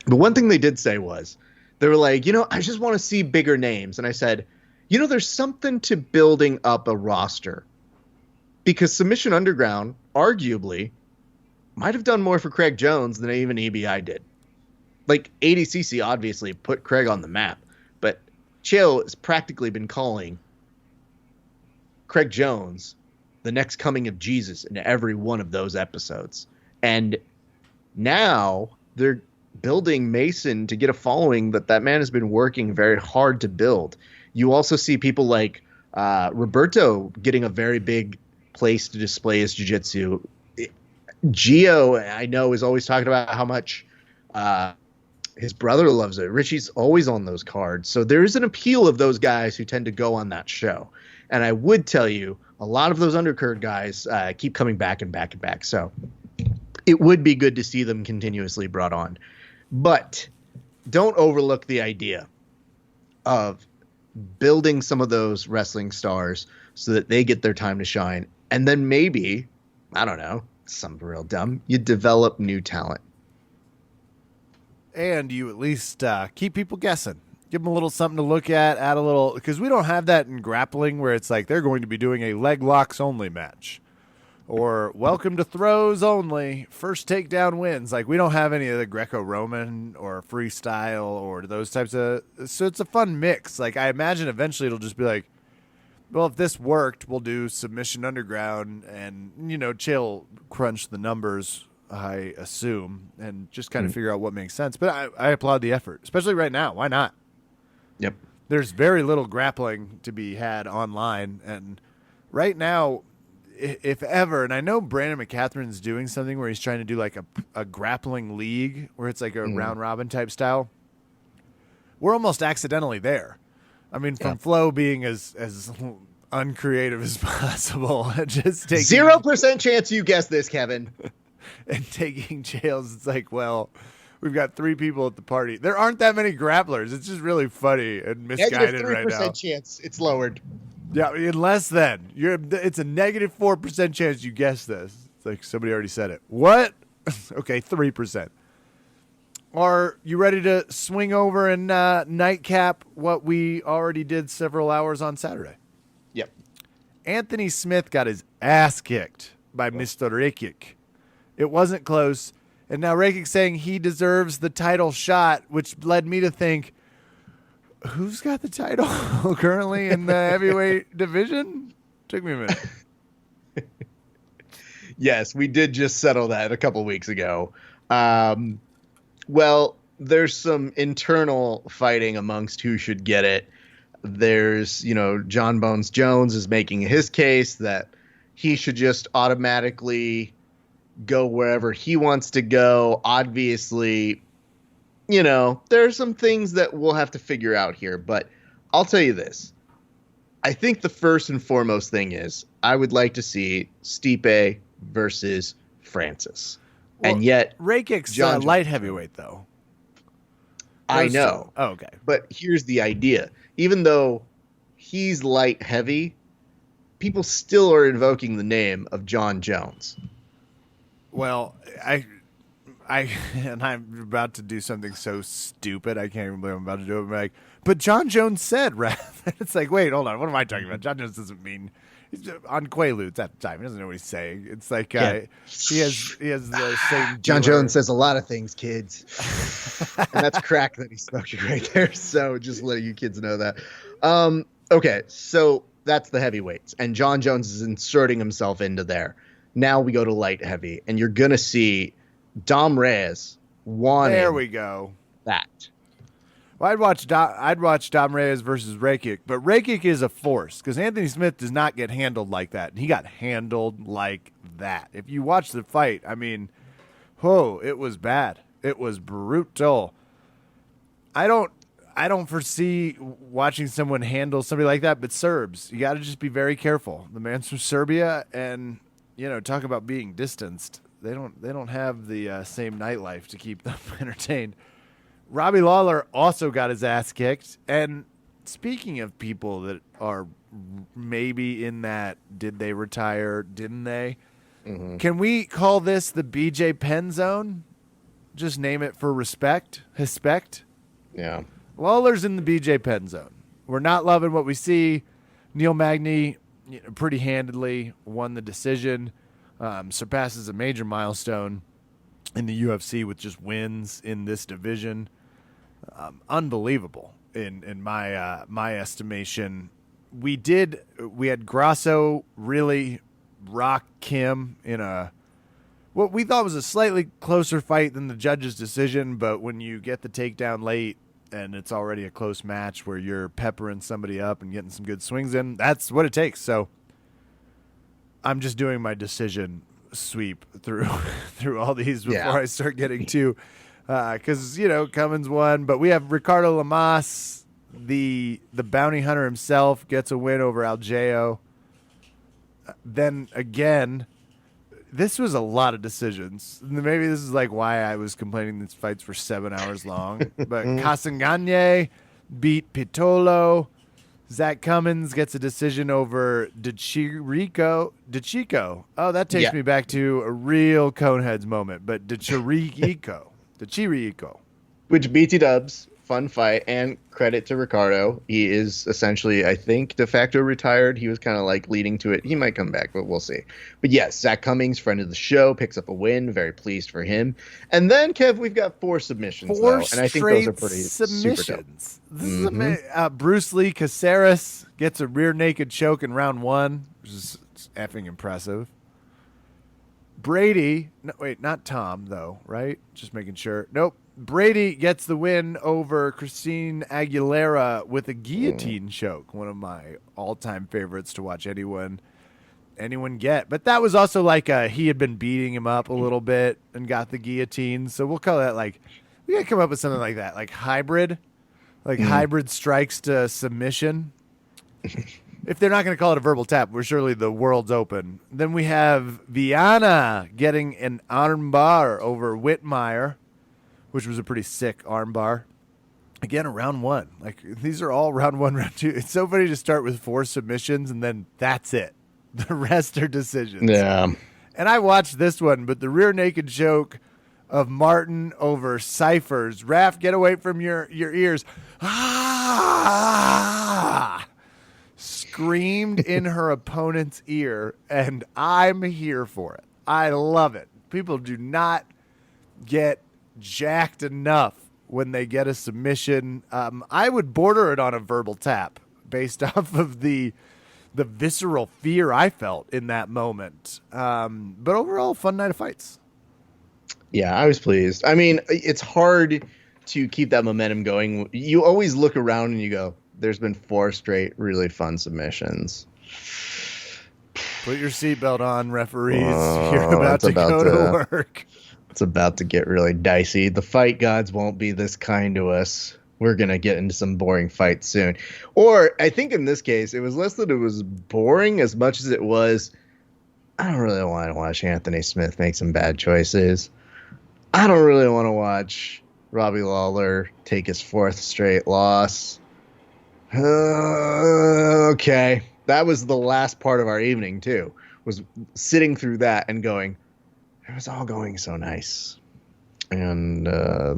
The one thing they did say was, they were like, I just want to see bigger names. And I said, there's something to building up a roster, because Submission Underground arguably might have done more for Craig Jones than even EBI did. Like, ADCC obviously put Craig on the map, but Chael has practically been calling Craig Jones the next coming of Jesus in every one of those episodes. And now they're building Mason to get a following that man has been working very hard to build. You also see people like Roberto getting a very big place to display his jiu-jitsu. Gio, I know, is always talking about how much his brother loves it. Richie's always on those cards. So there is an appeal of those guys who tend to go on that show. And I would tell you, a lot of those undercard guys keep coming back and back and back. So it would be good to see them continuously brought on. But don't overlook the idea of building some of those wrestling stars so that they get their time to shine. And then maybe, I don't know, something real dumb, you develop new talent. And you at least keep people guessing. Give them a little something to look at, add a little, because we don't have that in grappling where it's like they're going to be doing a leg locks only match. Or welcome to throws only, first takedown wins. Like, we don't have any of the Greco-Roman or freestyle or those types of... So it's a fun mix. Like, I imagine eventually it'll just be like, well, if this worked, we'll do Submission Underground and, Chael crunch the numbers, I assume, and just kind of figure out what makes sense. But I applaud the effort, especially right now. Why not? Yep. There's very little grappling to be had online. And right now... if ever, and I know Brandon McCatherine's doing something where he's trying to do like a grappling league where it's like a round robin type style. We're almost accidentally there. I mean, from Flo being as uncreative as possible, just taking 0% chance you guessed this, Kevin. and taking Chaels. It's like, well, we've got 3 people at the party. There aren't that many grapplers. It's just really funny and misguided right now. -3% chance it's lowered. Yeah, unless then it's a -4% chance you guess this. It's like somebody already said it. What? Okay, 3%. Are you ready to swing over and nightcap what we already did several hours on Saturday? Yep. Anthony Smith got his ass kicked by Mr. Rekic. It wasn't close, and now Rekic's saying he deserves the title shot, which led me to think, who's got the title currently in the heavyweight division? Took me a minute. Yes, we did just settle that a couple weeks ago. Well, there's some internal fighting amongst who should get it. There's, John Bones Jones is making his case that he should just automatically go wherever he wants to go. Obviously, there are some things that we'll have to figure out here, but I'll tell you this. I think the first and foremost thing is I would like to see Stipe versus Francis. Well, and yet Rakic's John light Jones- heavyweight, though. I Those know. two. Oh, okay. But here's the idea. Even though he's light heavy, people still are invoking the name of John Jones. Well, and I'm about to do something so stupid. I can't even believe I'm about to do it. But John Jones said, it's like, wait, hold on. What am I talking about? John Jones doesn't mean he's on Quaaludes at the time. He doesn't know what he's saying. It's like he has the same. John dealer. Jones says a lot of things, kids. And that's crack that he's smoking right there. So just letting you kids know that. Okay, so that's the heavyweights. And John Jones is inserting himself into there. Now we go to light heavy. And you're going to see Dom Reyes wanting There we go. that. Well, I'd watch Dom Reyes versus Rakic, but Rakic is a force because Anthony Smith does not get handled like that. And he got handled like that. If you watch the fight, I mean, it was bad. It was brutal. I don't foresee watching someone handle somebody like that, but Serbs, you got to just be very careful. The man's from Serbia, and talk about being distanced. They don't have the same nightlife to keep them entertained. Robbie Lawler also got his ass kicked. And speaking of people that are maybe in that, did they retire? Didn't they? Mm-hmm. Can we call this the BJ Penn zone? Just name it for respect. Yeah. Lawler's in the BJ Penn zone. We're not loving what we see. Neil Magny pretty handedly won the decision. Surpasses a major milestone in the UFC with just wins in this division. Unbelievable in my estimation. We had Grasso really rock Kim in what we thought was a slightly closer fight than the judge's decision, but when you get the takedown late and it's already a close match where you're peppering somebody up and getting some good swings in, that's what it takes. So I'm just doing my decision sweep through all these before I start getting to because Cummins won, but we have Ricardo Lamas, the bounty hunter himself, gets a win over Algeo. Then again, this was a lot of decisions. Maybe this is like why I was complaining these fights were 7 hours long. But Casanganye beat Pitolo. Zach Cummins gets a decision over DeChico. Oh, that takes me back to a real Coneheads moment. But DeChirico. Which BT dubs, fun fight, and credit to Ricardo. He is essentially, I think, de facto retired. He was kind of like leading to it. He might come back, but we'll see. But yes, Zach Cummings, friend of the show, picks up a win. Very pleased for him. And then, Kev, we've got 4 submissions, Four and I think those are pretty submissions. This is Bruce Lee Caceres gets a rear naked choke in round 1, which is effing impressive. Brady, no, wait, not Tom though, right? Just making sure. Nope. Brady gets the win over Christine Aguilera with a guillotine choke. One of my all-time favorites to watch anyone get. But that was also like he had been beating him up a little bit and got the guillotine. So we'll call that we got to come up with something like that, like hybrid, hybrid strikes to submission. If they're not going to call it a verbal tap, we're surely the world's open. Then we have Viana getting an armbar over Whitmire, which was a pretty sick armbar. Again, a round 1. These are all round 1, round 2. It's so funny to start with 4 submissions and then that's it. The rest are decisions. Yeah. And I watched this one, but the rear naked choke of Martin over Cyphers. Raph, get away from your ears. Ah! Screamed in her opponent's ear, and I'm here for it. I love it. People do not get jacked enough when they get a submission. I would border it on a verbal tap based off of the visceral fear I felt in that moment. But overall, fun night of fights. Yeah, I was pleased. I mean, it's hard to keep that momentum going. You always look around and you go, there's been 4 straight really fun submissions. Put your seatbelt on, referees. You're about to go to work. It's about to get really dicey. The fight gods won't be this kind to us. we're going to get into some boring fights soon. Or I think in this case, it was less that it was boring as much as it was, I don't really want to watch Anthony Smith make some bad choices. I don't really want to watch Robbie Lawler take his 4th straight loss. Okay. That was the last part of our evening, too, was sitting through that and going, it was all going so nice. And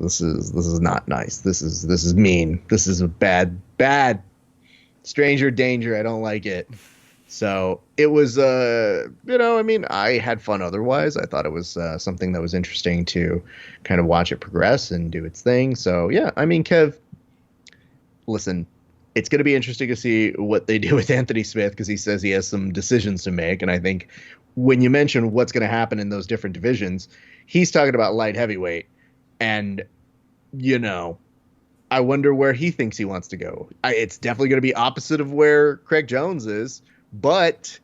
this is not nice. This is mean. This is a bad stranger danger. I don't like it. So it was, I mean, I had fun otherwise. I thought it was something that was interesting to kind of watch it progress and do its thing. So, yeah, I mean, Kev, listen, it's going to be interesting to see what they do with Anthony Smith because he says he has some decisions to make. And I think when you mention what's going to happen in those different divisions, he's talking about light heavyweight. And, I wonder where he thinks he wants to go. It's definitely going to be opposite of where Craig Jones is. But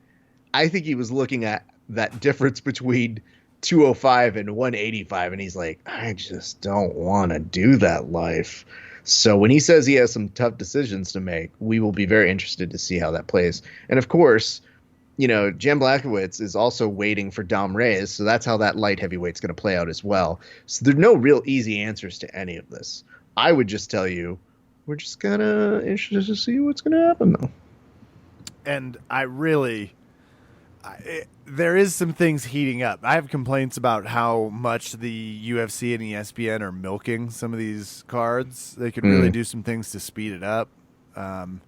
I think he was looking at that difference between 205 and 185, and he's like, I just don't want to do that life. So when he says he has some tough decisions to make, we will be very interested to see how that plays. And of course, Jan Blachowicz is also waiting for Dom Reyes, so that's how that light heavyweight's going to play out as well. So there's no real easy answers to any of this. I would just tell you, we're just kind of interested to see what's going to happen, though. And there is some things heating up. I have complaints about how much the UFC and ESPN are milking some of these cards. They could really do some things to speed it up. And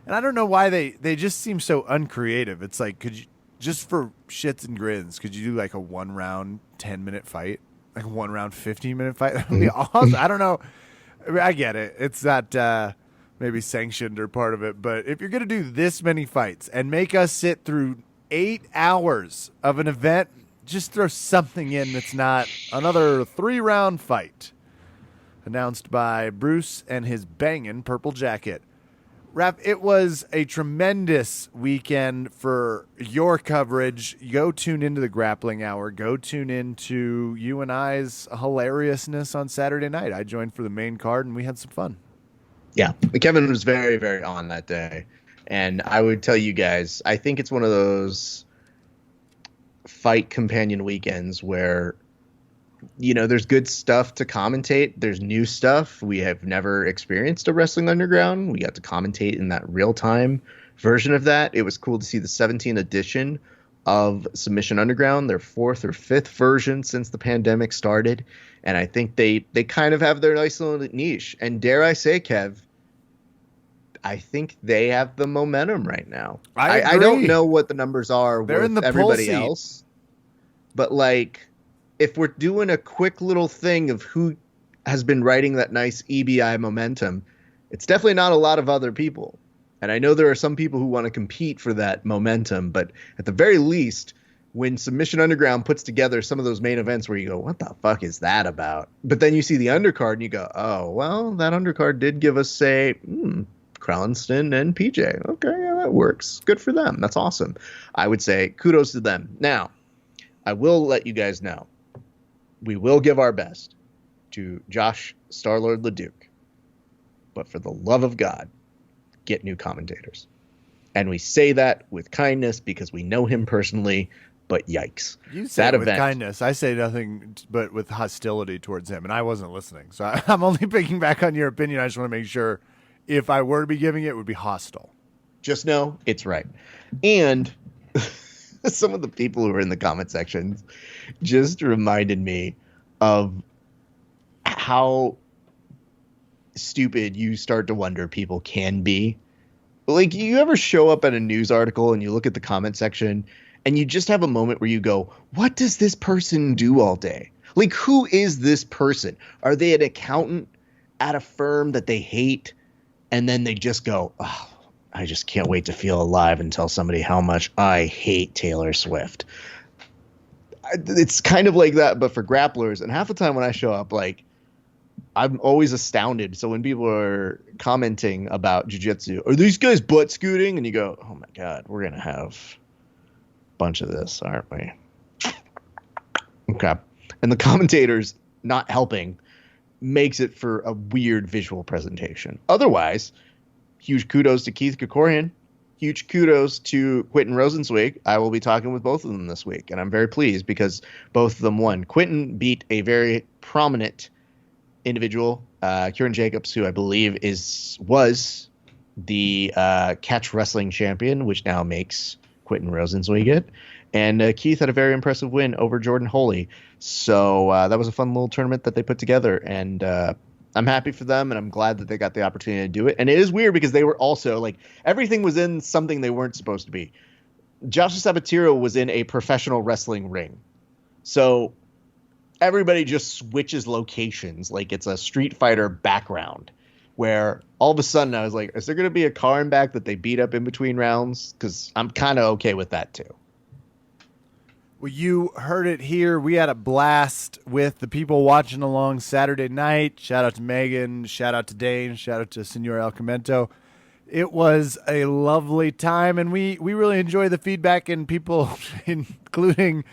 I don't know why they just seem so uncreative. It's like, could you, just for shits and grins, could you do like a 1-round 10-minute fight? Like a 1-round 15-minute fight? That would be awesome. I don't know. I mean, I get it. It's not maybe sanctioned or part of it. But if you're going to do this many fights and make us sit through 8 hours of an event, just throw something in that's not another 3-round fight. Announced by Bruce and his bangin' purple jacket. Raph, it was a tremendous weekend for your coverage. Go tune into the Grappling Hour. Go tune into you and I's hilariousness on Saturday night. I joined for the main card, and we had some fun. Yeah, Kevin was very, very on that day. And I would tell you guys, I think it's one of those fight companion weekends where, there's good stuff to commentate. There's new stuff. We have never experienced a Wrestling Underground. We got to commentate in that real-time version of that. It was cool to see the 17th edition of Submission Underground, their 4th or 5th version since the pandemic started. And I think they kind of have their nice little niche. And dare I say, Kev, I think they have the momentum right now. I don't know what the numbers are with everybody else. But, if we're doing a quick little thing of who has been riding that nice EBI momentum, it's definitely not a lot of other people. And I know there are some people who want to compete for that momentum, but at the very least, when Submission Underground puts together some of those main events where you go, what the fuck is that about? But then you see the undercard and you go, oh, well, that undercard did give us, say, Crownston and PJ. Okay, yeah, that works. Good for them. That's awesome. I would say kudos to them. Now, I will let you guys know, we will give our best to Josh Starlord LeDuc. But for the love of God, get new commentators. And we say that with kindness because we know him personally, but yikes. You say it with kindness. I say nothing but with hostility towards him, and I wasn't listening. So I'm only picking back on your opinion. I just want to make sure if I were to be giving it, it would be hostile. Just know it's right. And some of the people who were in the comment sections just reminded me of how stupid you start to wonder people can be. Like, you ever show up at a news article and you look at the comment section and you just have a moment where you go, what does this person do all day? Like, who is this person? Are they an accountant at a firm that they hate? And then they just go, oh, I just can't wait to feel alive and tell somebody how much I hate Taylor Swift. It's kind of like that, but for grapplers. And half the time when I show up, I'm always astounded. So when people are commenting about jiu-jitsu, are these guys butt scooting? And you go, oh my God, we're going to have a bunch of this, aren't we? Okay. And the commentators not helping makes it for a weird visual presentation. Otherwise, huge kudos to Keith Krikorian. Huge kudos to Quentin Rosenzweig. I will be talking with both of them this week, and I'm very pleased because both of them won. Quentin beat a very prominent individual, Kieran Jacobs, who I believe was the catch wrestling champion, which now makes Quentin Rosenzweig it. And Keith had a very impressive win over Jordan Holy. So that was a fun little tournament that they put together, and I'm happy for them, and I'm glad that they got the opportunity to do it. And it is weird because they were also like everything was in something they weren't supposed to be. Joshua Sabatiro was in a professional wrestling ring, so everybody just switches locations like it's a Street Fighter background. Where all of a sudden I was like, is there going to be a car in back that they beat up in between rounds? Because I'm kind of okay with that too. Well, you heard it here. We had a blast with the people watching along Saturday night. Shout out to Megan. Shout out to Dane. Shout out to Senor El Comento. It was a lovely time, and we really enjoy the feedback and people, including,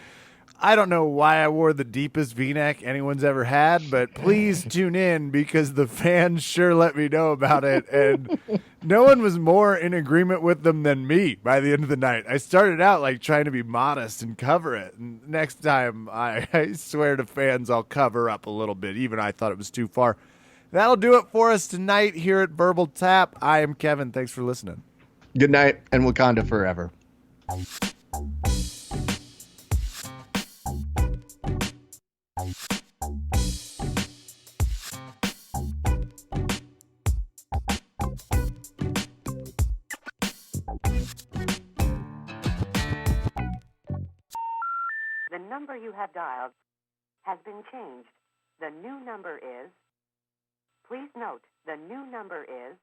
I don't know why I wore the deepest V-neck anyone's ever had, but please tune in because the fans sure let me know about it, and no one was more in agreement with them than me by the end of the night. I started out like trying to be modest and cover it, and next time I swear to fans I'll cover up a little bit. Even I thought it was too far. That'll do it for us tonight here at Verbal Tap. I am Kevin. Thanks for listening. Good night, and Wakanda forever. The number you have dialed has been changed. The new number is... Please note, the new number is...